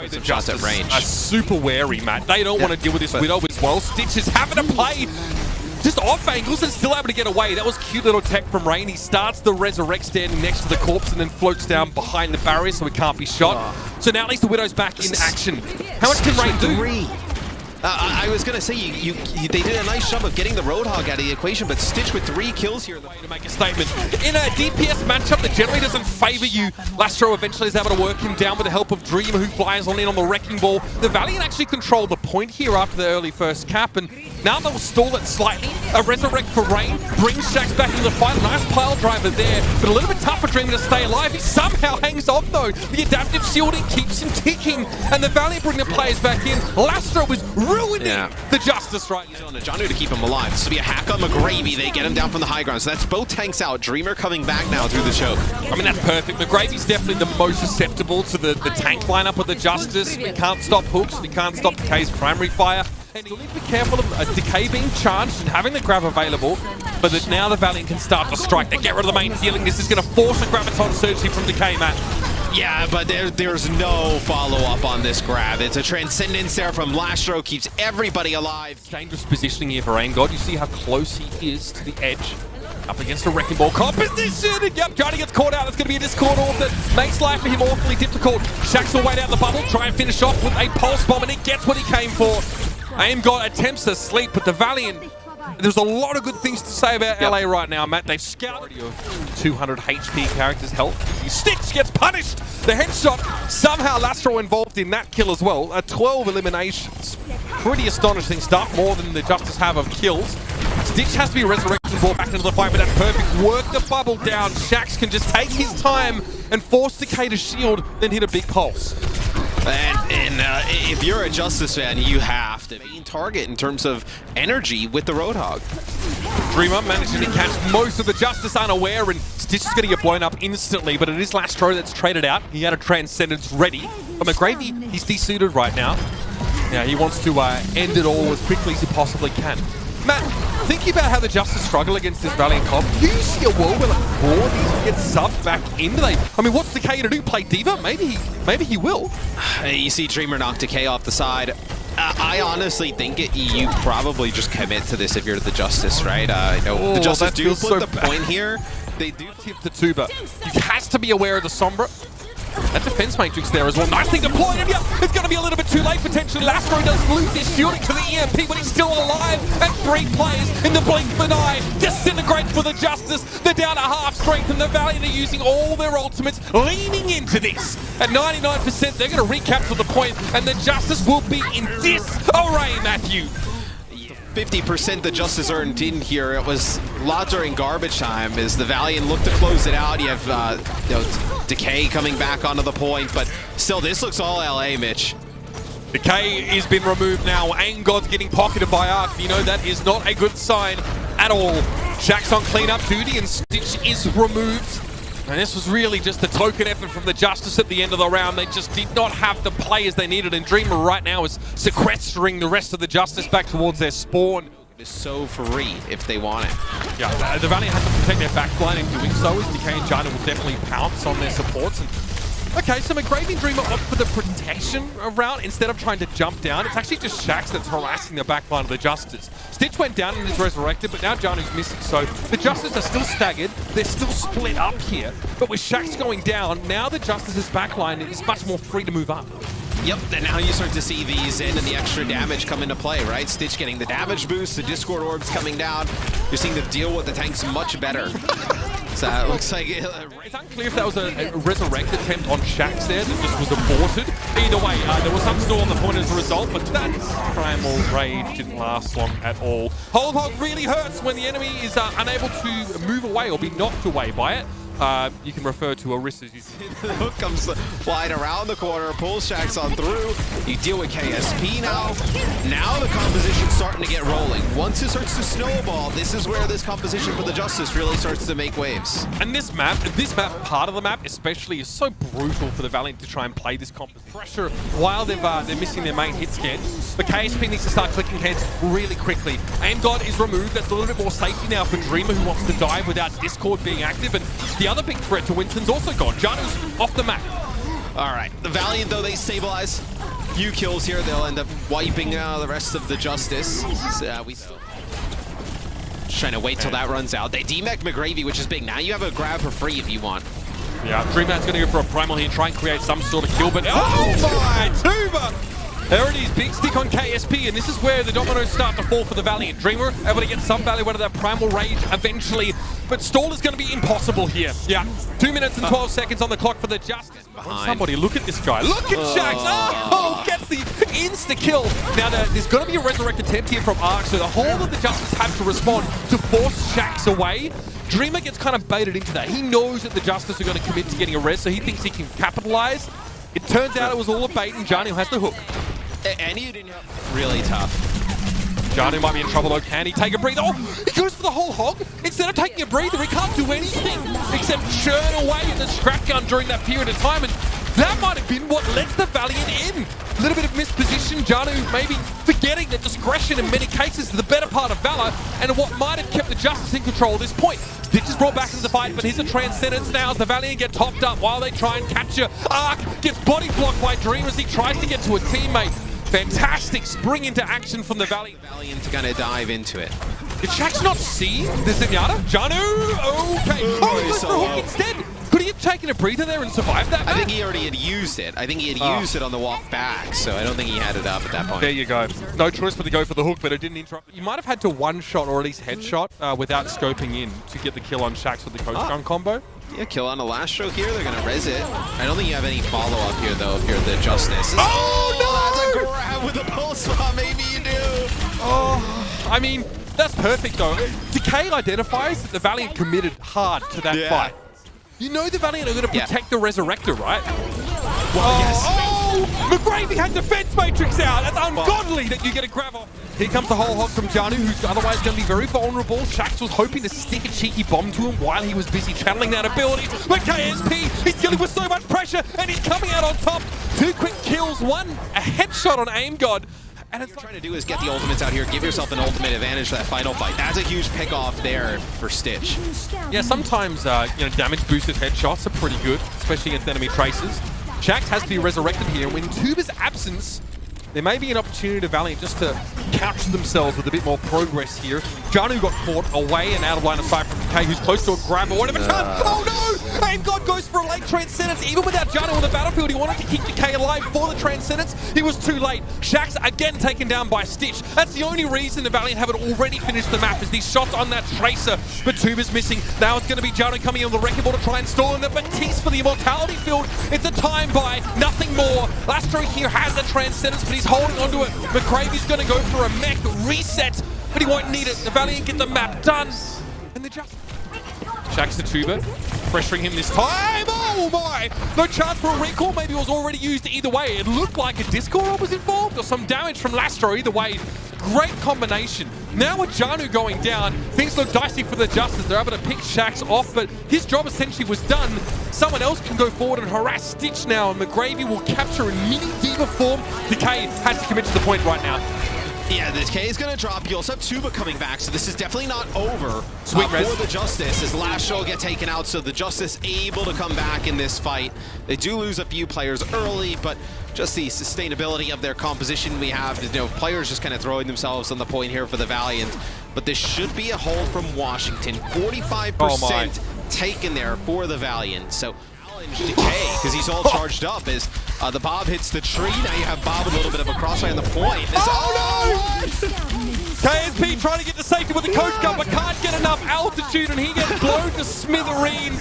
way the Justice are super wary, Matt. They don't want to deal with this Widow as well. Stitch is having to play just off angles and still able to get away. That was cute little tech from Rain. He starts the Resurrect standing next to the corpse and then floats down behind the barrier so he can't be shot. So now at least the Widow's back in action. How much can Rain do? I was going to say, they did a nice job of getting the Roadhog out of the equation, but Stitch with 3 kills here. Way to make a statement. In a DPS matchup that generally doesn't favor you, Lastro eventually is able to work him down with the help of Dreamer, who flies on in on the Wrecking Ball. The Valiant actually control the point here after the early first cap, and now they'll stall it slightly. A Resurrect for Rain brings Shax back into the fight. A nice pile driver there, but a little bit tough for Dreamer to stay alive. He somehow hangs on though. The adaptive shielding keeps him ticking, and the Valiant bring the players back in. Lastro is ruining the Justice right now. On Janu to keep him alive. This will be a hack on McGravy. They get him down from the high ground. So that's both tanks out. Dreamer coming back now through the choke. I mean, that's perfect. McGravy's definitely the most susceptible to the tank lineup of the Justice. We can't stop hooks. We can't stop Decay's primary fire. And you need to be careful of Decay being charged and having the grab available, but that now the Valiant can start to strike. They get rid of the main healing. This is going to force a Graviton surge from Decay, Matt. Yeah, but there's no follow-up on this grab. It's a Transcendence there from Lastro, keeps everybody alive. Dangerous positioning here for Angod. You see how close he is to the edge. Up against a Wrecking Ball composition, and yep, Johnny gets caught out. It's going to be a Discord Orb that makes life for him awfully difficult. Shax will wait out the bubble, try and finish off with a Pulse Bomb, and he gets what he came for. Angod attempts to sleep, but the Valiant, there's a lot of good things to say about LA right now, Matt. They've scouted of 200 HP characters' health. Stitch gets punished. The headshot, somehow Lastro involved in that kill as well. 12 eliminations. Pretty astonishing stuff, more than the Justice have of kills. Stitch has to be resurrected and brought back into the fight, but that's perfect. Work the bubble down. Shax can just take his time and force Decay to shield, then hit a big pulse. And if you're a Justice fan, you have to be target in terms of energy with the Roadhog. Dreamer managing to catch most of the Justice unaware, and Stitch is going to get blown up instantly, but it is Lastro that's traded out. He had a Transcendence ready, but McGravy, he's desuited right now. Yeah, he wants to end it all as quickly as he possibly can. Matt, thinking about how the Justice struggle against this Valiant comp, do you see a world where like Raw needs to get subbed back in? I mean, what's Decay to do? Play Diva? Maybe he will. You see Dreamer knock Decay off the side. I honestly think you probably just commit to this if you're the Justice, right? The Justice do put the point here. They do tip the tuba. He has to be aware of the Sombra. That defense matrix there as well. Nicely deployed, and yeah, it's going to be a little bit too late potentially. Lastro does lose his shielding to the EMP, but he's still alive. And 3 players in the blink of an eye. Disintegrate for the Justice. They're down to half strength, and the Valiant are using all their ultimates, leaning into this. At 99%, they're going to recapture the point, and the Justice will be in disarray, Matthew. 50% the Justice earned in here. It was a lot during garbage time as the Valiant looked to close it out. You have Decay coming back onto the point, but still, this looks all LA, Mitch. Decay has been removed now. Angod's getting pocketed by Arc. You know, that is not a good sign at all. Shax on cleanup duty, and Stitch is removed. And this was really just a token effort from the Justice at the end of the round. They just did not have the players they needed, and Dreamer right now is sequestering the rest of the Justice back towards their spawn. It is so free if they want it. Yeah, the Valiant has to protect their backline in doing so, as Decay and China will definitely pounce on their supports. And okay, so McGravy and Dreamer opt for the protection route instead of trying to jump down. It's actually just Shax that's harassing the backline of the Justice. Stitch went down and is resurrected, but now Janu's missing. So the Justice are still staggered. They're still split up here. But with Shax going down, now the Justice's backline is much more free to move up. Yep, and now you start to see the Zen and the extra damage come into play, right? Stitch getting the damage boost, the Discord Orbs coming down. You're seeing the deal with the tanks much better. So it looks like it's unclear if that was a resurrect attempt on Shax there that just was aborted. Either way, there was some still on the point as a result, but that primal rage didn't last long at all. Hold Hog really hurts when the enemy is unable to move away or be knocked away by it. You can refer to Orissa's use. The hook comes flying around the corner, pulls Shax on through. You deal with KSP now. Now the composition's starting to get rolling. Once it starts to snowball, this is where this composition for the Justice really starts to make waves. And this map, part of the map especially, is so brutal for the Valiant to try and play this composition. Pressure while they're missing their main hit scan. But KSP needs to start clicking heads really quickly. Aimgod is removed. That's a little bit more safety now for Dreamer, who wants to dive without Discord being active. And the other big threat to Winston's also gone. Janu's off the map. All right, the Valiant, though, they stabilize. Few kills here, they'll end up wiping the rest of the Justice. Just trying to wait till that runs out. They demech McGravy, which is big. Now you have a grab for free if you want. Yeah, Dreamman's going to go for a primal here and try and create some sort of kill, but oh my, Tuba! There it is, big stick on KSP, and this is where the dominoes start to fall for the Valiant. Dreamer able to get some value out of that primal rage eventually, but stall is going to be impossible here. Yeah, 2 minutes and 12 seconds on the clock for the Justice. Somebody look at this guy. Look at Shax. Oh, gets the insta-kill. Now, there's going to be a resurrected attempt here from Ark, so the whole of the Justice have to respond to force Shax away. Dreamer gets kind of baited into that. He knows that the Justice are going to commit to getting a res, so he thinks he can capitalize. It turns out it was all a bait, and Janu has the hook. And you didn't really tough. Janu might be in trouble though. Can he take a breather? Oh, he goes for the whole hog. Instead of taking a breather, he can't do anything except churn away in the scrap gun during that period of time. And that might have been what lets the Valiant in. A little bit of misposition. Janu maybe forgetting that discretion in many cases is the better part of Valor and what might have kept the Justice in control at this point. Stitch is brought back into the fight, but here's a Transcendence now as the Valiant get topped up while they try and capture. Ark gets body blocked by Dream as he tries to get to a teammate. Fantastic spring into action from the Valiant. Valiant gonna dive into it. Did Shax not see the Zenyatta? Janu, okay. Oh, he goes for a hook instead. Could he have taken a breather there and survived that? I think he already had used it. I think he had used it on the walk back, so I don't think he had it up at that point. There you go. No choice but to go for the hook, but it didn't interrupt. You might have had to one-shot or at least headshot without scoping in to get the kill on Shax with the coach gun combo. Yeah, kill on a last stroke here. They're going to res it. I don't think you have any follow-up here, though, if you're the Justice. Oh, no! That's a grab with a pulse spot. Maybe you do. Oh, I mean, that's perfect, though. Decay identifies that the Valiant committed hard to that fight. You know the Valiant are going to protect the Resurrector, right? Well, yes. Oh! McGravy had Defense Matrix out! That's ungodly that you get a grab off. Here comes the whole hog from Janu, who's otherwise going to be very vulnerable. Shax was hoping to stick a cheeky bomb to him while he was busy channeling that ability. But KSP, he's dealing with so much pressure, and he's coming out on top. 2 quick kills, 1 a headshot on Aim God. And what you're trying to do is get the ultimates out here, give yourself an ultimate advantage for that final fight. That's a huge pick off there for Stitch. Yeah, sometimes damage boosted headshots are pretty good, especially against enemy traces. Shax has to be resurrected here, and in Tuba's absence, there may be an opportunity to Valiant just to couch themselves with a bit more progress here. Janu got caught away and out of line of sight from Decay, who's close to a grab, but whatever time. Oh no! Aim God goes for a late Transcendence. Even without Janu on the battlefield, he wanted to keep Decay alive for the Transcendence. He was too late. Shax again taken down by Stitch. That's the only reason the Valiant haven't already finished the map, is these shots on that Tracer. But Tuba's missing. Now it's going to be Janu coming on the Wrecking Ball to try and stall in the Batiste for the Immortality field. It's a time buy, nothing more. Lastro here has the Transcendence, but he's holding onto it. McGravy's going to go for a mech reset, but he won't need it. The Valiant get the map done, and they just... Shax to Tuba, pressuring him this time. Oh my! No chance for a recall. Maybe it was already used either way. It looked like a Discord orb was involved or some damage from Lastro. Either way, great combination. Now with Janu going down, things look dicey for the Justice. They're able to pick Shax off, but his job essentially was done. Someone else can go forward and harass Stitch now, and McGravy will capture in mini Diva form. Decay has to commit to the point right now. Yeah, the Decay is going to drop. You also have Tuba coming back, so this is definitely not over for the Justice as Last Show get taken out, so the Justice able to come back in this fight. They do lose a few players early, but just the sustainability of their composition we have, players just kind of throwing themselves on the point here for the Valiant. But this should be a hold from Washington. 45% taken there for the Valiant. So Decay, because he's all charged up as the Bob hits the tree. Now you have Bob with a little bit of a crossfire on the point. Oh no! KSP trying to get to safety with the coach gun, but can't get enough altitude, and he gets blown to smithereens.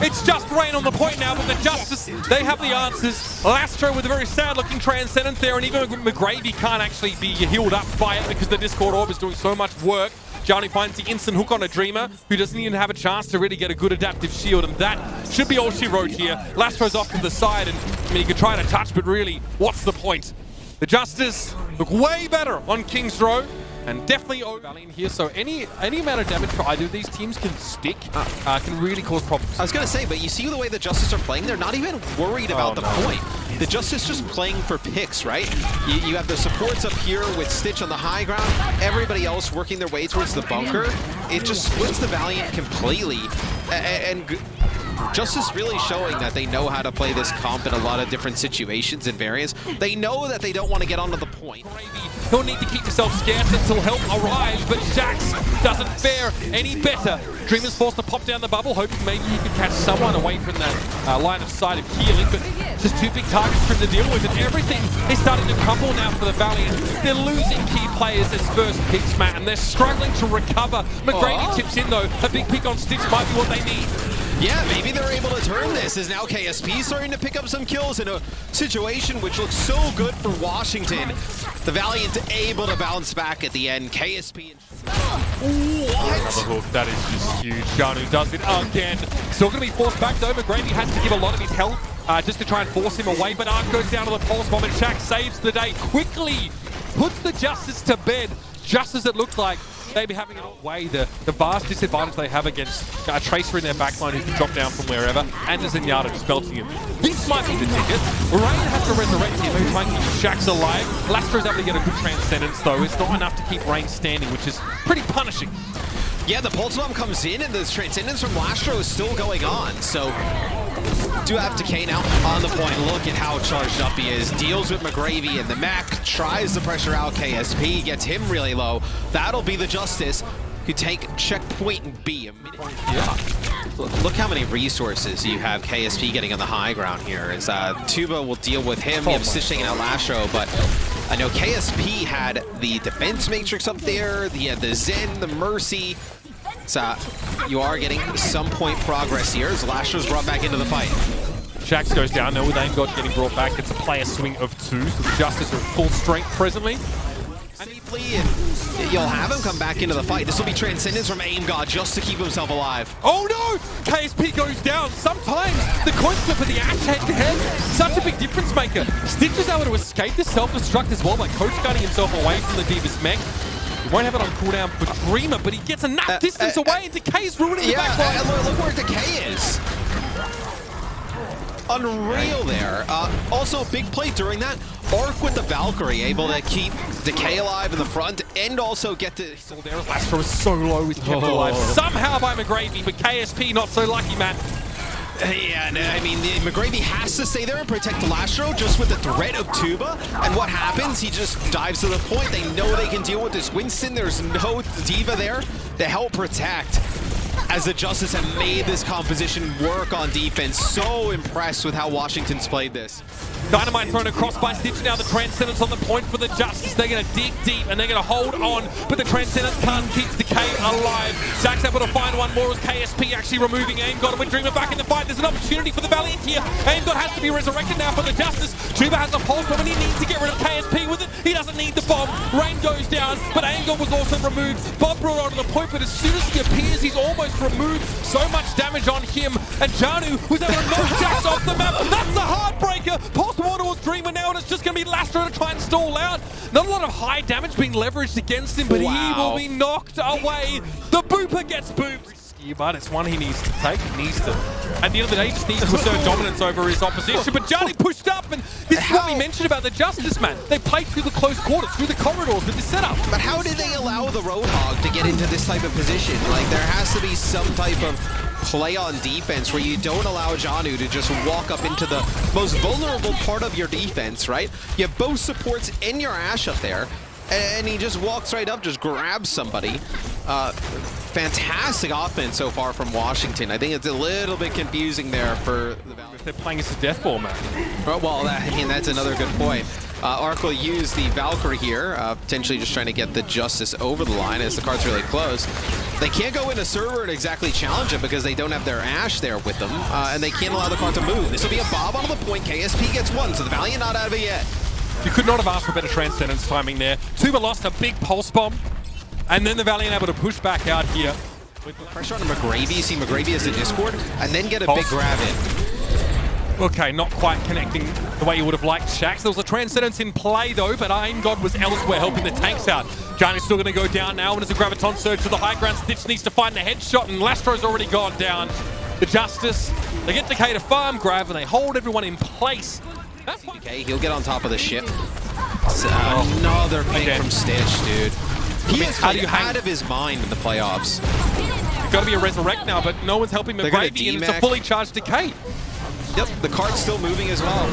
It's just rain on the point now, but the Justice, they have the answers. Lastro with a very sad-looking Transcendence there, and even McGravy can't actually be healed up by it because the Discord Orb is doing so much work. Janu finds the instant hook on a Dreamer, who doesn't even have a chance to really get a good adaptive shield, and that should be all she wrote here. Lastro's off to the side, and I mean, you could try to touch, but really, what's the point? The Justice look way better on King's Row, and definitely Valiant here, so any amount of damage for either of these teams can stick, can really cause problems. I was going to say, but you see the way the Justice are playing, they're not even worried about the point. The Justice just playing for picks, right? You have the supports up here with Stitch on the high ground, everybody else working their way towards the bunker. It just splits the Valiant completely, and Justice really showing that they know how to play this comp in a lot of different situations and variants. They know that they don't want to get onto the point. He'll need to keep himself scarce until help arrives, but Shax doesn't fare any better. Dreamer's forced to pop down the bubble, hoping maybe he could catch someone away from that line of sight of healing, but just two big targets for him to deal with, and everything is starting to crumble now for the Valiant. They're losing key players as first picks, Matt, and they're struggling to recover. McGrady tips in, though. A big pick on Stitch might be what they need. Yeah, maybe they're able to turn this, as now KSP starting to pick up some kills in a situation which looks so good for Washington. The Valiant able to bounce back at the end. KSP and... What? Another hook, that is just huge. Janu does it again. Still going to be forced back though. McGrady has to give a lot of his health just to try and force him away, but Ark goes down to the pulse bomb and Shaq saves the day quickly. Puts the Justice to bed, just as it looked like. Maybe having it away, the vast disadvantage they have against a Tracer in their backline who can drop down from wherever, and a Zenyatta just belting him. This might be the ticket. Rain has to resurrect him, who's trying to keep Shax alive. Lastro's able to get a good transcendence though. It's not enough to keep Rain standing, which is pretty punishing. Yeah, the Pulse Bomb comes in and the transcendence from Lastro is still going on, so do have Decay now on the point. Look at how charged up he is. Deals with McGravy and the Mac, tries to pressure out KSP, gets him really low. That'll be the Justice who take checkpoint B. Yeah. Look how many resources you have KSP getting on the high ground here. As Tuba will deal with him. You have Stitch taking out Lastro, but I know KSP had the defense matrix up there, the Zen, the Mercy. So you are getting some point progress here as Lastro's brought back into the fight. Shax goes down now with Aimgod getting brought back. It's a player swing of two, so the Justice are at full strength presently. Deeply, and you'll have him come back into the fight. This will be Transcendence from Aimgod just to keep himself alive. Oh no! KSP goes down. Sometimes the coin flip of the Ash head-to-head, such a big difference maker. Stitch is able to escape the self-destruct as well by coach-gunning himself away from the Divas mech. He won't have it on cooldown for Dreamer, but he gets enough distance away, and Decay's ruining the backline. Look where Decay is. Unreal there. Also, big play during that. Arc with the Valkyrie, able to keep Decay alive in the front, and also get to... Still there, Lastro is so low, he's kept alive somehow by McGravy, but KSP not so lucky, man. Yeah, no, I mean, McGravy has to stay there and protect Lastro just with the threat of Tuba. And what happens? He just dives to the point. They know they can deal with this Winston. There's no Diva there to help protect. As the Justice have made this composition work on defense. So impressed with how Washington's played this. Dynamite thrown across by Stitch. Now the Transcendence on the point for the Justice. They're going to dig deep and they're going to hold on, but the Transcendence can't keep Decay alive. Shax able to find one more as KSP actually removing Aimgod, and with Dreamer back in the fight, there's an opportunity for the Valiant here. Aimgod has to be resurrected now for the Justice. Tuba has a pulse bomb and he needs to get rid of KSP with it. He doesn't need the bomb. Rain goes down, but Aimgod was also removed. Bob brought onto the point, but as soon as he appears, he's almost removed. So much damage on him, and Janu was able to knock Shax off the map. That's the heartbreaker. Pulse water was Dreamer now, and it's just going to be Lastro to try and stall out. Not a lot of high damage being leveraged against him, but he will be knocked away. The Booper gets booped. But it's one he needs to take. He needs to, at the end of the day, he just needs to assert dominance over his opposition. But Janu pushed up, and this is what we mentioned about the Justice, man. They played through the close quarters, through the corridors with this setup. But how did they allow the Roadhog to get into this type of position? Like, there has to be some type of play on defense where you don't allow Janu to just walk up into the most vulnerable part of your defense, right? You have both supports and your Ashe up there, and he just walks right up, just grabs somebody. Fantastic offense so far from Washington. I think it's a little bit confusing there for the Valiant. They're playing as a death ball, man. Well, that's another good point. Arc will use the Valkyrie here, potentially just trying to get the Justice over the line as the card's really close. They can't go into server and exactly challenge it because they don't have their Ashe there with them, and they can't allow the card to move. This will be a Bob on the point. KSP gets one, so the Valiant not out of it yet. You could not have asked for better Transcendence timing there. Tuba lost a big pulse bomb, and then the Valiant able to push back out here. With pressure on McGravy, you see McGravy as a Discord, and then get a big grab in. Okay, not quite connecting the way you would have liked Shax. There was a Transcendence in play though, but Aimgod was elsewhere helping the tanks out. Janu's still going to go down now, and as a Graviton surge to the high ground, Stitch needs to find the headshot, and Lastro's already gone down. The Justice, they get Decay to farm grab, and they hold everyone in place. Okay, he'll get on top of the ship. Another pick from Stitch, dude. He is out of his mind in the playoffs. got to be a resurrect now, but no one's helping McGravy, and it's a fully charged Decay. Yep, the card's still moving as well.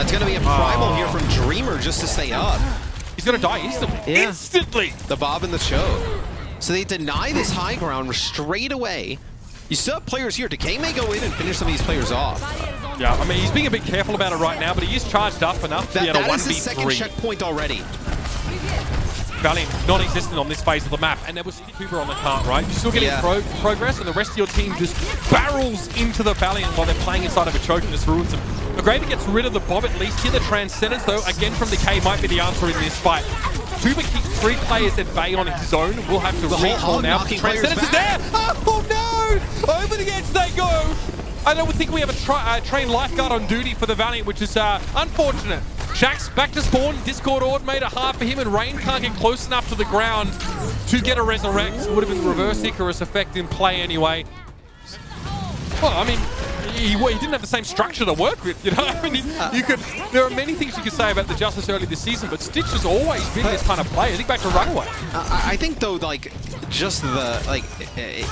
It's going to be a primal here from Dreamer just to stay up. He's going to die instantly. Yeah. Instantly! The Bob and the choke. So they deny this high ground straight away. You still have players here. Decay may go in and finish some of these players off. Yeah, I mean, he's being a bit careful about it right now, but he is charged up enough to be able to 1v3. That is the second checkpoint already. Valiant non-existent on this phase of the map, and there was Cooper on the cart, right? You're still getting progress, and the rest of your team just barrels into the Valiant while they're playing inside of a choke and just ruins them. McGravy gets rid of the Bob at least here. The Transcendence, though, again from Decay, might be the answer in this fight. Tuba keeps 3 players at bay on his own. We'll have to recall now. Transcendence is there! Oh no! Over the edge they go! I don't think we have a trained lifeguard on duty for the Valiant, which is unfortunate. Shax back to spawn. Discord Ord made it hard for him, and Rain can't get close enough to the ground to get a resurrect. Would have been the reverse Icarus effect in play anyway. Well, I mean, he didn't have the same structure to work with, you know? I mean, there are many things you could say about the Justice early this season, but Stitch has always been this kind of player. I think back to Runaway. I think though, like, just the,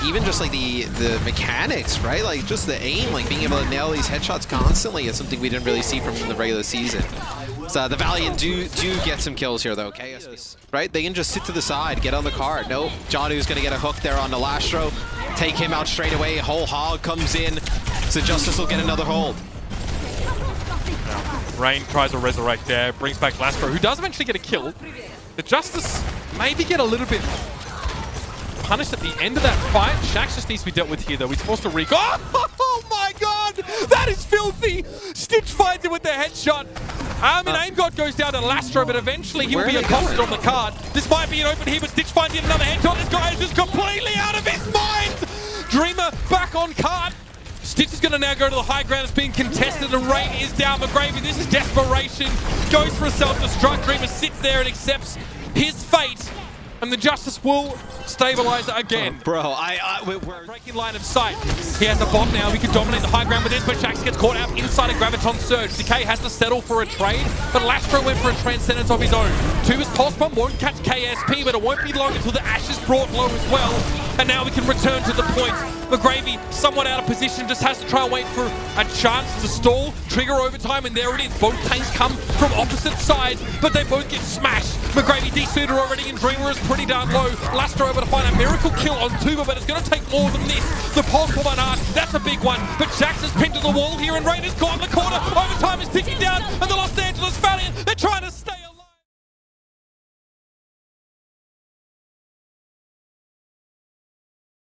even just like the mechanics, right? Like just the aim, like being able to nail these headshots constantly is something we didn't really see from the regular season. So the Valiant do get some kills here though, KSP, right? They can just sit to the side, get on the card. Nope, Jonu's gonna get a hook there on the Lastro, take him out straight away. Whole hog comes in, so Justice will get another hold. Rain tries a resurrect there, brings back Lastro, who does eventually get a kill. The Justice maybe get a little bit punished at the end of that fight. Shax just needs to be dealt with here though. He's supposed to oh my god! That is filthy! Stitch finds it with the headshot. And Aim God goes down to Lastro, but eventually he will be accosted on the card. This might be an open here, but Stitch finds yet another headshot. This guy is just completely out of his mind! Dreamer back on card. Stitch is going to now go to the high ground. It's being contested, and Rain is down. McGravy, this is desperation. Goes for a self-destruct. Dreamer sits there and accepts his fate. And the Justice will stabilize again. Bro, we're breaking line of sight. He has the bomb now. We can dominate the high ground with this, but Shax gets caught out inside a Graviton Surge. Decay has to settle for a trade, but Lastro went for a Transcendence of his own. Tuba's Pulse Bomb won't catch KSP, but it won't be long until the Ash is brought low as well. And now we can return to the point. McGravy, somewhat out of position, just has to try and wait for a chance to stall, trigger overtime, and there it is. Both tanks come from opposite sides, but they both get smashed. McGravy desuited already, and Dreamer is pretty darn low. Lastro able to find a miracle kill on Tuba, but it's going to take more than this. The Pulse Bomb on Arch, that's a big one, but Shax is pinned to the wall here, and Rain is caught in the corner. Overtime is ticking down, and the Los Angeles Valiant, they're trying to stay